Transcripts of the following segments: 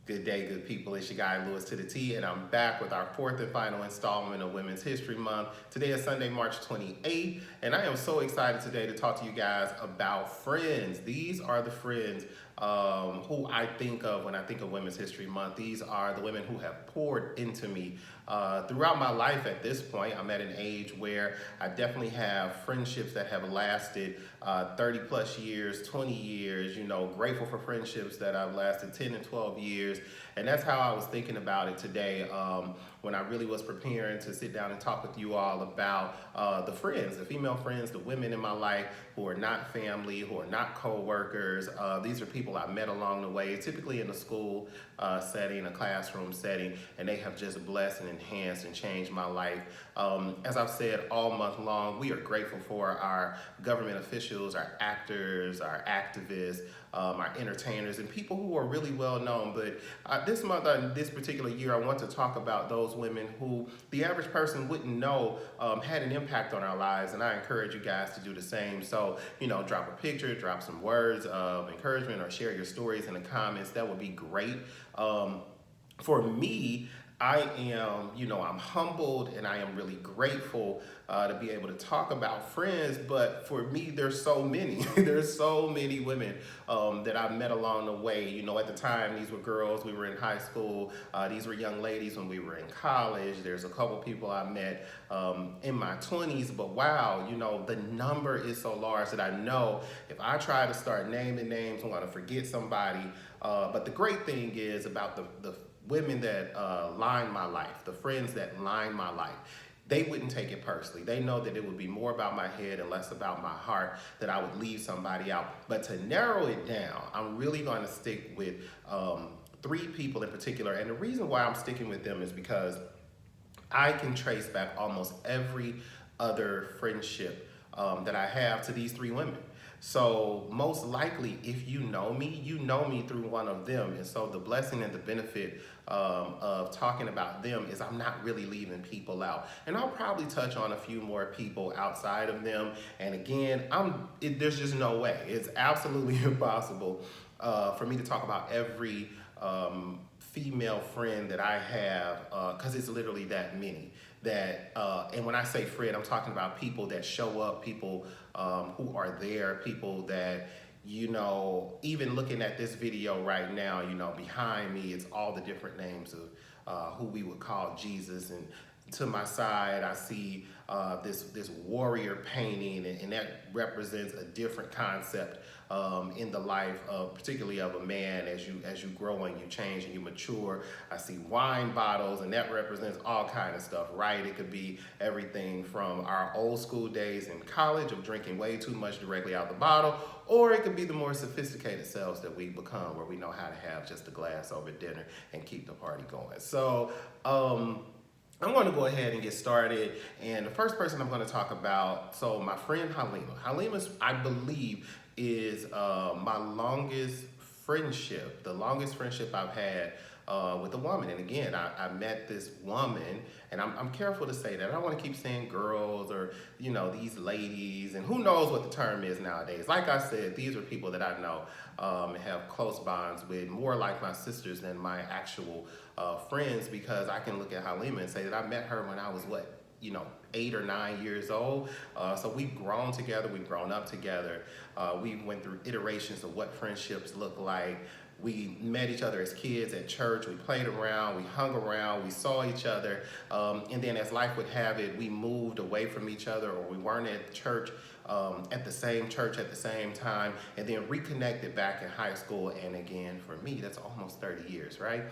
Good day, good people. It's your guy, Lewis to the T, and I'm back with our fourth and final installment of Women's History Month. Today is Sunday, March 28th, and I am so excited today to talk to you guys about friends. These are the friends who I think of when I think of Women's History Month. These are the women who have poured into me throughout my life. At this point, I'm at an age where I definitely have friendships that have lasted 30 plus years, 20 years, grateful for friendships that have lasted 10 and 12 years. And that's how I was thinking about it today when I really was preparing to sit down and talk with you all about the friends, the female friends, the women in my life who are not family, who are not co-workers. These are people I met along the way, typically in a school setting, a classroom setting, and they have just blessed and enhanced and changed my life. As I've said all month long, we are grateful for our government officials, our actors, our activists, our entertainers, and people who are really well known. But this month, this particular year, I want to talk about those women who the average person wouldn't know had an impact on our lives, and I encourage you guys to do the same. So, drop a picture, drop some words of encouragement, or share your stories in the comments. That would be great. For me, I am, I'm humbled and I am really grateful to be able to talk about friends. But for me, there's so many. There's so many women that I've met along the way. At the time, these were girls. We were in high school. These were young ladies when we were in college. There's a couple people I met in my 20s. But wow, the number is so large that I know if I try to start naming names, I'm going to forget somebody. But the great thing is about the women that line my life, the friends that line my life, they wouldn't take it personally. They know that it would be more about my head and less about my heart, that I would leave somebody out. But to narrow it down, I'm really going to stick with three people in particular. And the reason why I'm sticking with them is because I can trace back almost every other friendship that I have to these three women. So most likely, if you know me through one of them. And so the blessing and the benefit of talking about them is I'm not really leaving people out. And I'll probably touch on a few more people outside of them. And again, there's just no way. It's absolutely impossible for me to talk about every female friend that I have, because it's literally that many. And when I say friend, I'm talking about people that show up, people who are there, people that, even looking at this video right now, behind me, it's all the different names of who we would call Jesus. And to my side, I see this warrior painting, and that represents a different concept in the life of, particularly of a man, as you grow and you change and you mature. I see wine bottles, and that represents all kind of stuff, right? It could be everything from our old school days in college of drinking way too much directly out the bottle, or it could be the more sophisticated selves that we've become, where we know how to have just a glass over dinner and keep the party going. So I'm going to go ahead and get started. And the first person I'm going to talk about, so my friend Halima. Halima's, I believe, is my longest friendship, the longest friendship I've had with a woman. And again, I met this woman, and I'm careful to say that. I don't want to keep saying girls or, these ladies, and who knows what the term is nowadays. Like I said, these are people that I know and have close bonds with, more like my sisters than my actual friends, because I can look at Halima and say that I met her when I was 8 or 9 years old. So we've grown together, we've grown up together. We went through iterations of what friendships look like. We met each other as kids at church. We played around, we hung around, we saw each other. And then as life would have it, we moved away from each other, or we weren't at church at the same time, and then reconnected back in high school. And again, for me, that's almost 30 years, right?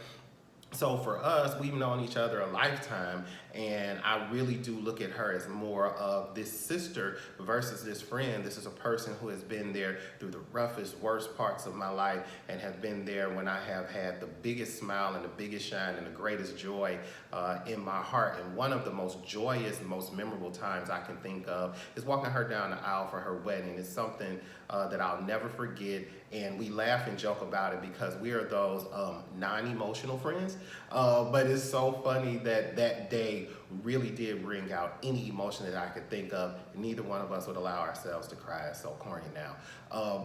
So for us, we've known each other a lifetime, and I really do look at her as more of this sister versus this friend. This is a person who has been there through the roughest, worst parts of my life, and has been there when I have had the biggest smile and the biggest shine and the greatest joy in my heart. And one of the most joyous and most memorable times I can think of is walking her down the aisle for her wedding. It's something that I'll never forget, and we laugh and joke about it because we are those non-emotional friends. But it's so funny that that day really did bring out any emotion that I could think of. Neither one of us would allow ourselves to cry. It's so corny now.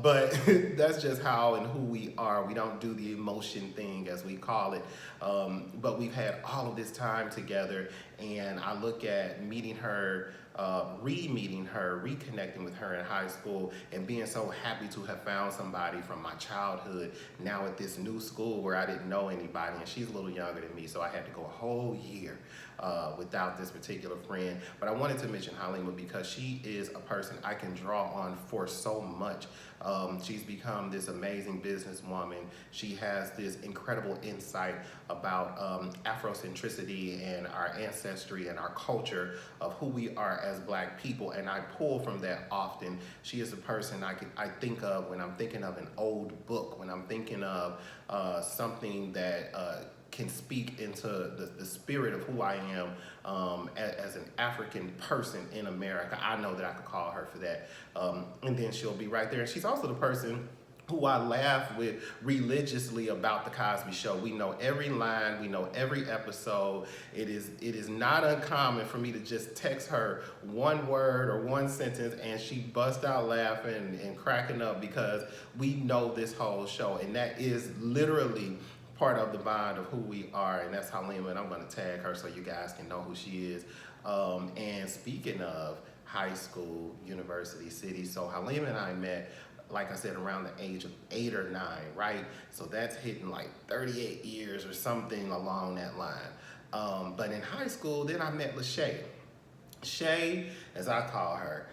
But that's just how and who we are. We don't do the emotion thing, as we call it. But we've had all of this time together, and I look at meeting her, re-meeting her, reconnecting with her in high school, and being so happy to have found somebody from my childhood now at this new school where I didn't know anybody, and she's a little younger than me, so I had to go a whole year without this particular friend. But I wanted to mention Halima because she is a person I can draw on for so much. She's become this amazing businesswoman. She has this incredible insight about Afrocentricity and our ancestry and our culture of who we are as Black people, and I pull from that often. She is a person I think of when I'm thinking of an old book, when I'm thinking of something that can speak into the spirit of who I am as an African person in America. I know that I could call her for that. And then she'll be right there. And she's also the person who I laugh with religiously about The Cosby Show. We know every line, we know every episode. It is not uncommon for me to just text her one word or one sentence and she busts out laughing and cracking up because we know this whole show. And that is literally part of the bond of who we are, and that's Halima, and I'm going to tag her so you guys can know who she is. And speaking of high school, university, city, so Halima and I met, like I said, around the age of 8 or 9, right? So that's hitting like 38 years or something along that line. But in high school, then I met LaShae. Shay, as I call her.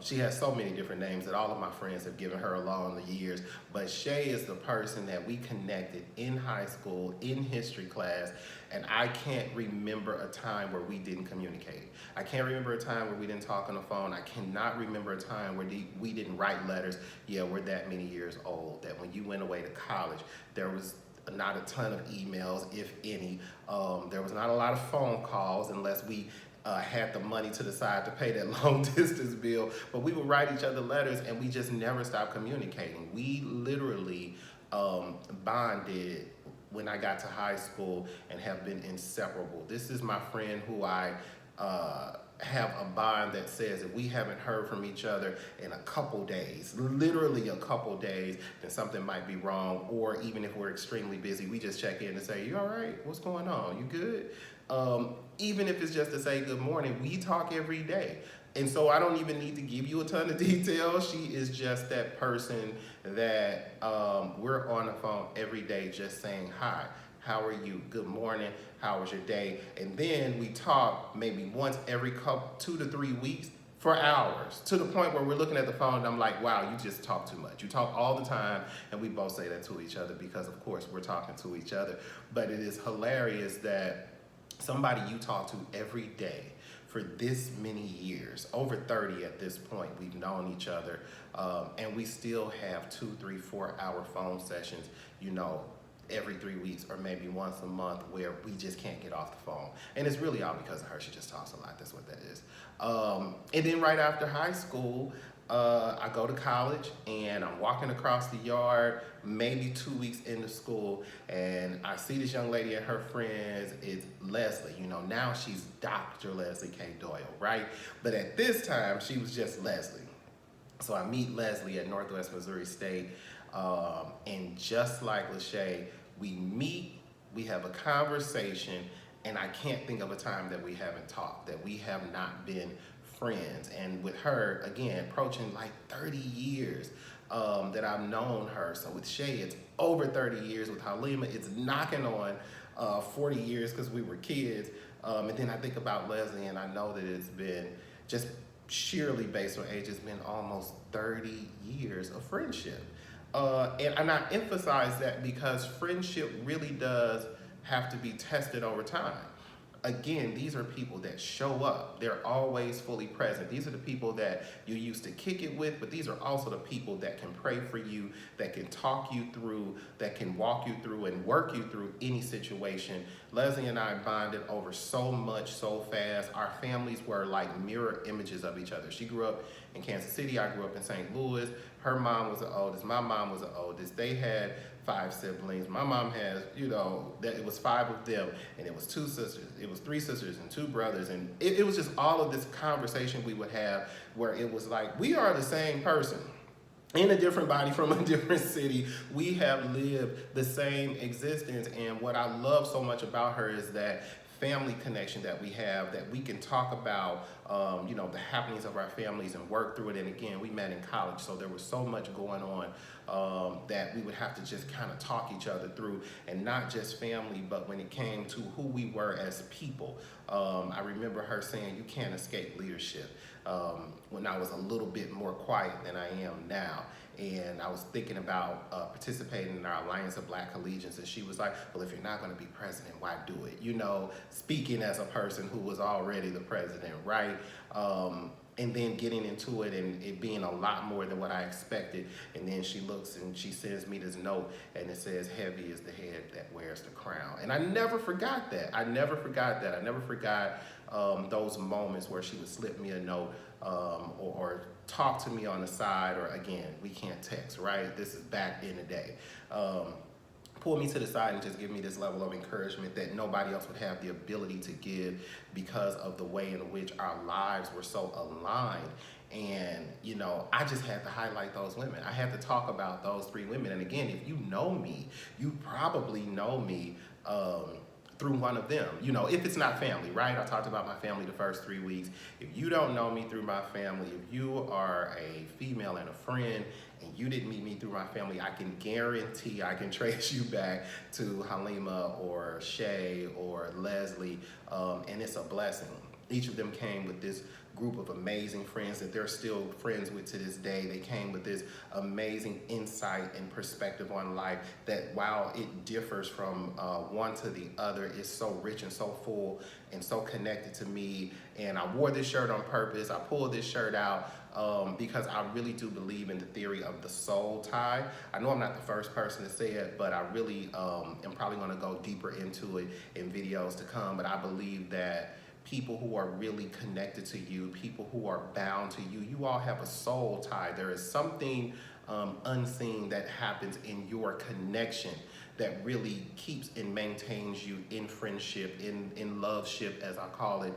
She has so many different names that all of my friends have given her along the years, but Shay is the person that we connected in high school, in history class, and I can't remember a time where we didn't communicate. I can't remember a time where we didn't talk on the phone. I cannot remember a time where we didn't write letters. Yeah, we're that many years old, that when you went away to college, there was not a ton of emails, if any. There was not a lot of phone calls unless we had the money to the side to pay that long distance bill, but we would write each other letters and we just never stopped communicating. We literally bonded when I got to high school and have been inseparable. This is my friend who I have a bond that says if we haven't heard from each other in a couple days, literally a couple days, then something might be wrong, or even if we're extremely busy, we just check in and say, you all right? What's going on? You good? Even if it's just to say good morning, we talk every day. And so I don't even need to give you a ton of details. She is just that person that we're on the phone every day just saying hi. How are you? Good morning. How was your day? And then we talk maybe once every 2 to 3 weeks for hours, to the point where we're looking at the phone and I'm like, wow, you just talk too much. You talk all the time, and we both say that to each other because, of course, we're talking to each other. But it is hilarious that somebody you talk to every day for this many years, over 30 at this point, we've known each other, and we still have 2, 3, 4 hour phone sessions, you know, every 3 weeks or maybe once a month where we just can't get off the phone. And it's really all because of her. She just talks a lot. That's what that is. And then right after high school, I go to college and I'm walking across the yard, maybe 2 weeks into school, and I see this young lady and her friends. It's Leslie. You know, now she's Dr. Leslie K. Doyle, right? But at this time, she was just Leslie. So I meet Leslie at Northwest Missouri State, and just like LaShae, we meet, we have a conversation, and I can't think of a time that we haven't talked, that we have not been friends. And with her, again, approaching like 30 years that I've known her. So with Shay, it's over 30 years. With Halima, it's knocking on 40 years because we were kids. And then I think about Leslie, and I know that it's been just sheerly based on age, it's been almost 30 years of friendship. And I emphasize that because friendship really does have to be tested over time. Again, these are people that show up. They're always fully present. These are the people that you used to kick it with, but these are also the people that can pray for you, that can talk you through, that can walk you through and work you through any situation. Leslie and I bonded over so much so fast. Our families were like mirror images of each other. She grew up in Kansas City. I grew up in St. Louis. Her mom was the oldest. My mom was the oldest. They had 5 siblings. My mom has, that it was 5 of them, and it was 2 sisters. It was 3 sisters and 2 brothers, and it was just all of this conversation we would have where it was like, we are the same person in a different body from a different city. We have lived the same existence, and what I love so much about her is that family connection that we have, that we can talk about, the happenings of our families and work through it. And again, we met in college, so there was so much going on that we would have to just kind of talk each other through, and not just family, but when it came to who we were as people. I remember her saying, you can't escape leadership, when I was a little bit more quiet than I am now. And I was thinking about participating in our Alliance of Black Collegians, and she was like, well, if you're not going to be president, why do it? Speaking as a person who was already the president, right? And then getting into it and it being a lot more than what I expected. And then she looks and she sends me this note, and it says, heavy is the head that wears the crown. And I never forgot that. I never forgot those moments where she would slip me a note, or talk to me on the side, or again, we can't text, right? This is back in the day. Pull me to the side and just give me this level of encouragement that nobody else would have the ability to give, because of the way in which our lives were so aligned. And, I just had to highlight those women. I had to talk about those 3 women. And again, if you know me, you probably know me through one of them, if it's not family, right? I talked about my family the first 3 weeks. If you don't know me through my family, if you are a female and a friend, and you didn't meet me through my family, I can guarantee I can trace you back to Halima or Shay or Leslie, and it's a blessing. Each of them came with this group of amazing friends that they're still friends with to this day. They came with this amazing insight and perspective on life that, while it differs from one to the other, is so rich and so full and so connected to me. And I wore this shirt on purpose. I pulled this shirt out because I really do believe in the theory of the soul tie. I know I'm not the first person to say it, but I really am probably going to go deeper into it in videos to come. But I believe that people who are really connected to you, people who are bound to you, you all have a soul tie. There is something unseen that happens in your connection that really keeps and maintains you in friendship, in loveship, as I call it.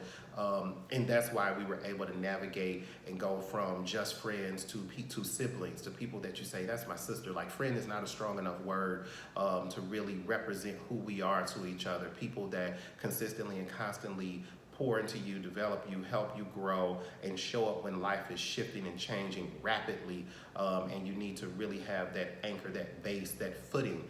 And that's why we were able to navigate and go from just friends to siblings, to people that you say, that's my sister. Like, friend is not a strong enough word to really represent who we are to each other. People that consistently and constantly pour into you, develop you, help you grow, and show up when life is shifting and changing rapidly, and you need to really have that anchor, that base, that footing.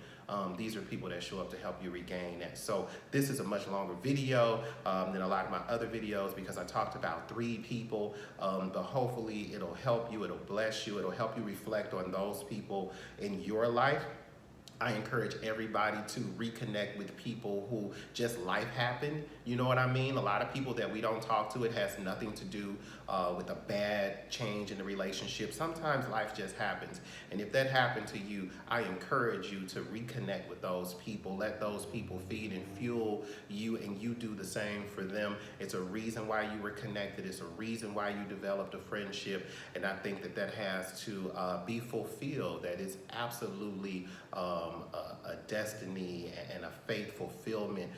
These are people that show up to help you regain that. So this is a much longer video than a lot of my other videos, because I talked about 3 people, but hopefully it'll help you, it'll bless you, it'll help you reflect on those people in your life. I encourage everybody to reconnect with people who just life happened. You know what I mean? A lot of people that we don't talk to, it has nothing to do with a bad change in the relationship. Sometimes life just happens. And if that happened to you, I encourage you to reconnect with those people. Let those people feed and fuel you, and you do the same for them. It's a reason why you were connected. It's a reason why you developed a friendship. And I think that that has to be fulfilled. That is absolutely a destiny and a faith fulfillment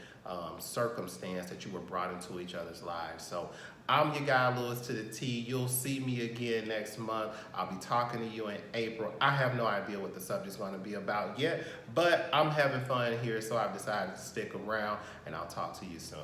circumstance that you were brought into each other's lives. So I'm your guy, Lewis to the T. You'll see me again next month. I'll be talking to you in April. I have no idea what the subject's going to be about yet, but I'm having fun here, so I've decided to stick around, and I'll talk to you soon.